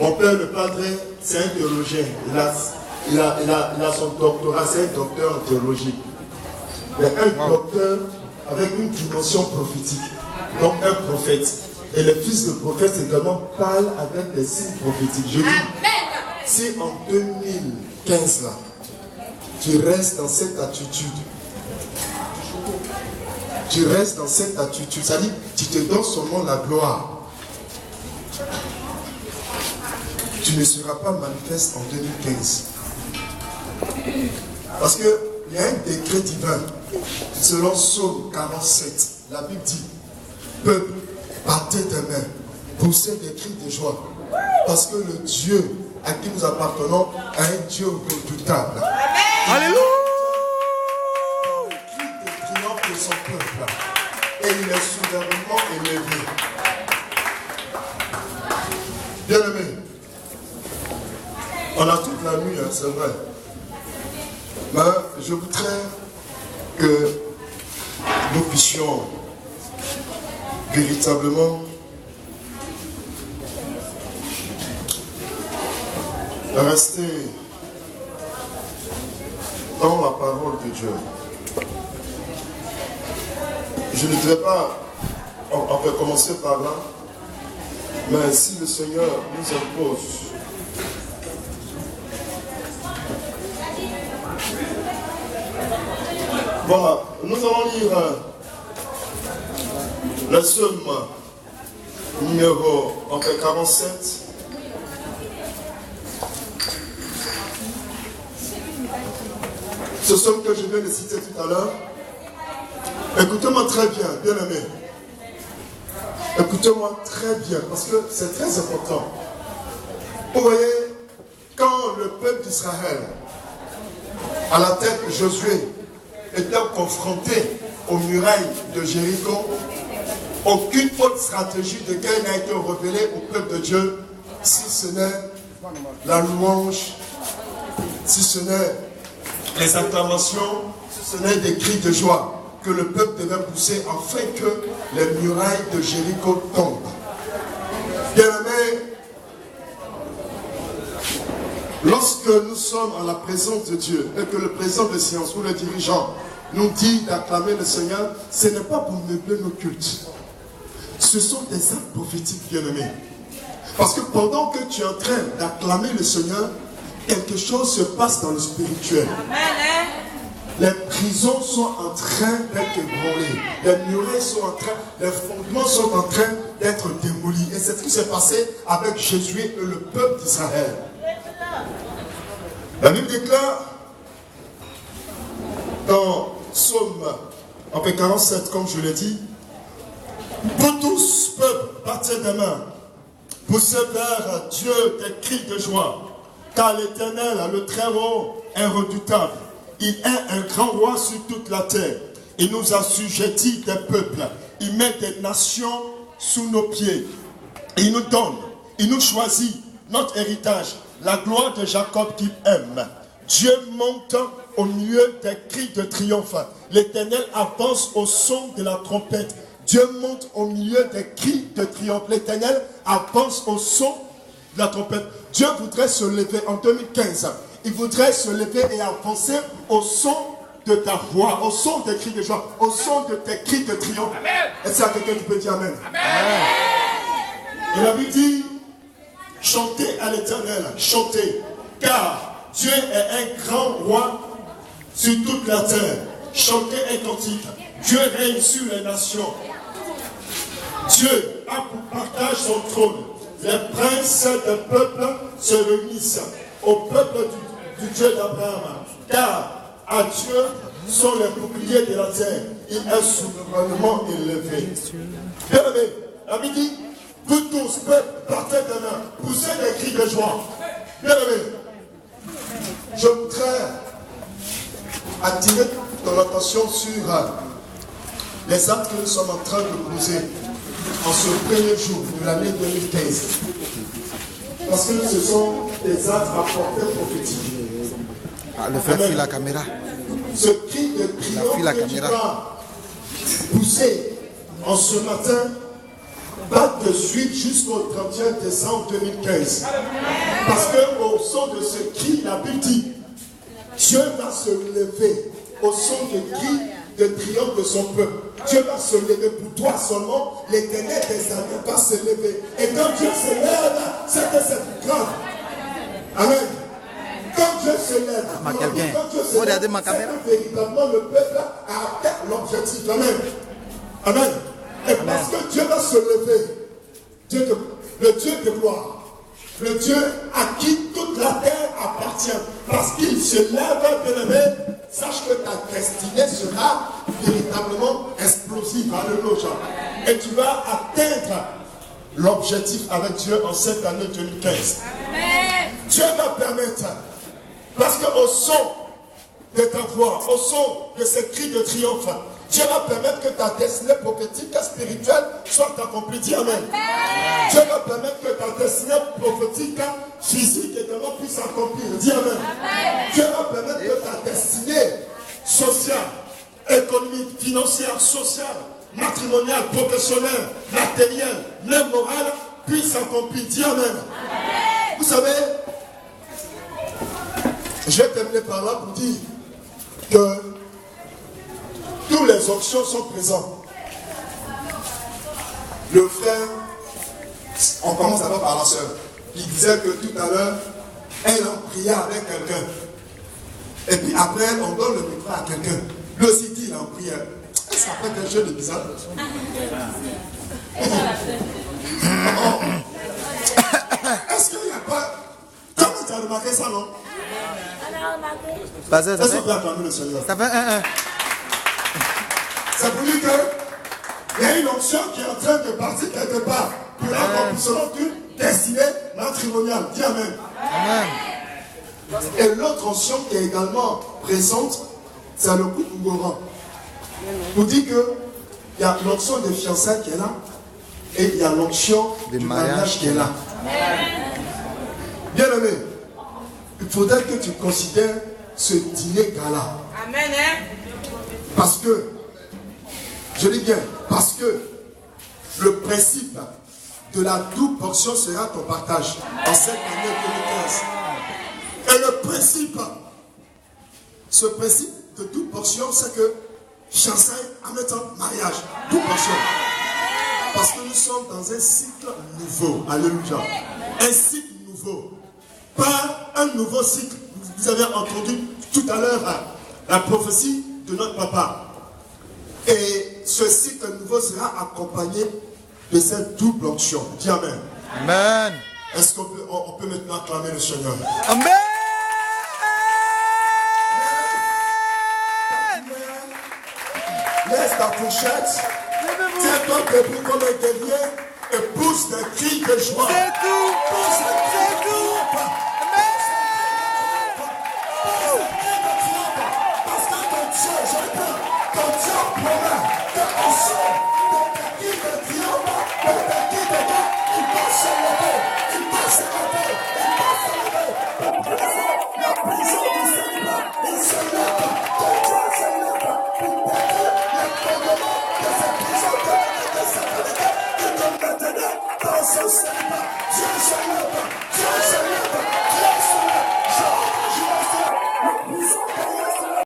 Mon père, le padre, c'est un théologien. Il a son doctorat, c'est un docteur en théologie. Mais un docteur avec une dimension prophétique. Donc un prophète. Et les fils de prophètes également parlent avec des signes prophétiques. Je dis, si en 2015 là, tu restes dans cette attitude, c'est-à-dire tu te donnes seulement la gloire, tu ne seras pas manifeste en 2015. Parce qu'il y a un décret divin, selon Psaume 47, la Bible dit, peuple, battez des mains, poussez des cris de joie, parce que le Dieu à qui nous appartenons est un Dieu redoutable. Alléluia! Le cri de triomphe de son peuple, et il est souverainement élevé. Bien-aimés, on a toute la nuit, hein, c'est vrai. Mais je voudrais que nous puissions véritablement rester dans la parole de Dieu. Je ne dirais pas, on peut commencer par là, mais si le Seigneur nous impose voilà, nous allons lire le psaume numéro 47. Ce psaume que je viens de citer tout à l'heure. Écoutez-moi très bien, bien-aimés. Écoutez-moi très bien, parce que c'est très important. Vous voyez, quand le peuple d'Israël, à la tête de Josué, était confronté aux murailles de Jéricho, aucune autre stratégie de guerre n'a été révélée au peuple de Dieu, si ce n'est la louange, si ce n'est les acclamations, si ce n'est des cris de joie que le peuple devait pousser afin que les murailles de Jéricho tombent. Bien-aimés, lorsque nous sommes en la présence de Dieu et que le président de séance ou le dirigeant nous dit d'acclamer le Seigneur, ce n'est pas pour meubler nos cultes. Ce sont des actes prophétiques, bien-aimés. Parce que pendant que tu es en train d'acclamer le Seigneur, quelque chose se passe dans le spirituel. Amen. Les prisons sont en train d'être ébranlées. Les murailles sont en train, les fondements sont en train d'être démolis. Et c'est ce qui s'est passé avec Jésus et le peuple d'Israël. La Bible déclare dans Psaume 47, comme je l'ai dit, vous tous, peuple, battez des mains, poussez vers Dieu des cris de joie, car l'Éternel, le Très-Haut, est redoutable. Il est un grand roi sur toute la terre. Il nous assujettit des peuples. Il met des nations sous nos pieds. Il nous donne, il nous choisit notre héritage, la gloire de Jacob qu'il aime. Dieu monte au milieu des cris de triomphe. L'Éternel avance au son de la trompette. Dieu monte au milieu des cris de triomphe. L'Éternel avance au son de la trompette. Dieu voudrait se lever en 2015. Il voudrait se lever et avancer au son de ta voix, au son des cris de joie, au son de tes cris de triomphe. Est-ce qu'il y a quelqu'un qui peut dire Amen? Amen. Et la Bible dit, chantez à l'Éternel, chantez, car Dieu est un grand roi sur toute la terre. Chantez un cantique. Dieu règne sur les nations. Dieu a pour partage son trône. Les princes des peuples se réunissent au peuple du Dieu d'Abraham. Car à Dieu sont les boucliers de la terre. Il est souverainement élevé. Bien aimé, la Bible dit, vous tous, peuple, partez des mains, poussez des cris de joie. Bien aimé, je voudrais attirer ton attention sur les actes que nous sommes en train de poser en ce premier jour de l'année 2015. Parce que ce sont des actes à portée prophétique. Le frère fait la caméra. Ce cri de triomphe que tu vas pousser en ce matin va te suivre jusqu'au 31 décembre 2015. Parce qu'au son de ce cri, la Bible dit, Dieu va se lever au son de cri de triomphe de son peuple. Dieu va se lever pour toi seulement. L'Éternel des armées va se lever. Et quand Dieu se lève, c'est que c'est grave. Amen. Quand Dieu se lève, quand Dieu se lève, c'est que véritablement le peuple a atteint l'objectif. Amen. Amen. Et parce que Dieu va se lever, le Dieu de gloire, le Dieu à qui toute la terre appartient, parce qu'il se lève de lever, sache que ta destinée sera véritablement explosive. Alléluia. Et tu vas atteindre l'objectif avec Dieu en cette année 2015. Amen. Dieu va permettre, parce qu'au son de ta voix, au son de ces cris de triomphe, Dieu va permettre que ta destinée prophétique et spirituelle soit accomplie. Dis Amen. Amen. Dieu va permettre que ta destinée prophétique physique également puisse s'accomplir. Dis Amen. Amen. Dieu va permettre que ta destinée sociale, économique, financière, sociale, matrimoniale, professionnelle, matérielle, même morale puisse s'accomplir. Dis Amen. Amen. Vous savez, je vais terminer par là pour dire que toutes les options sont présentes. Le frère, on commence d'abord par la sœur, qui disait que tout à l'heure, elle a prié avec quelqu'un. Et puis après, on donne le micro à quelqu'un. Lui aussi dit, il a prié. Est-ce qu'après quelque chose de bizarre? Est-ce qu'il n'y a pas... Comment tu as remarqué ça, non? Est-ce qu'on peut acclamer le Seigneur? Ça fait 1-1. Ça veut dire qu'il y a une onction qui est en train de partir quelque part pour l'accomplissement d'une destinée matrimoniale. Dis Amen. Amen. Et l'autre onction qui est également présente, c'est le couple Goran. Vous dit qu'il y a l'onction des fiançailles qui est là et il y a l'onction du mariage qui est là. Bien aimé, il faudrait que tu considères ce dîner gala. Amen. Parce que, je dis bien, parce que le principe de la double portion sera ton partage en cette année 2015. Et le principe, ce principe de double portion, c'est que fiançailles en même temps mariage, double portion. Parce que nous sommes dans un cycle nouveau. Alléluia. Un cycle nouveau. Pas un nouveau cycle. Vous avez entendu tout à l'heure la prophétie de notre papa. Et ce cycle nouveau sera accompagné de cette double onction. Dis Amen. Amen. Est-ce qu'on peut maintenant acclamer le Seigneur? Amen. Laisse ta fourchette. Tiens-toi debout comme un guerrier et pousse des cris de joie. C'est tout. Pousse des cris de triomphe. Parce que ton Dieu, ton Dieu promet que au son de tes cris de triomphe, de tes cris de joie, il va se lever, il va se lever, il va se lever. Pour briser la prison du Seigneur, il se lève, ton Dieu se lève, pour détruire les fondements de cette prison de Satan, qui te maintenait dans ce Seigneur. Dieu se lève, Dieu se lève.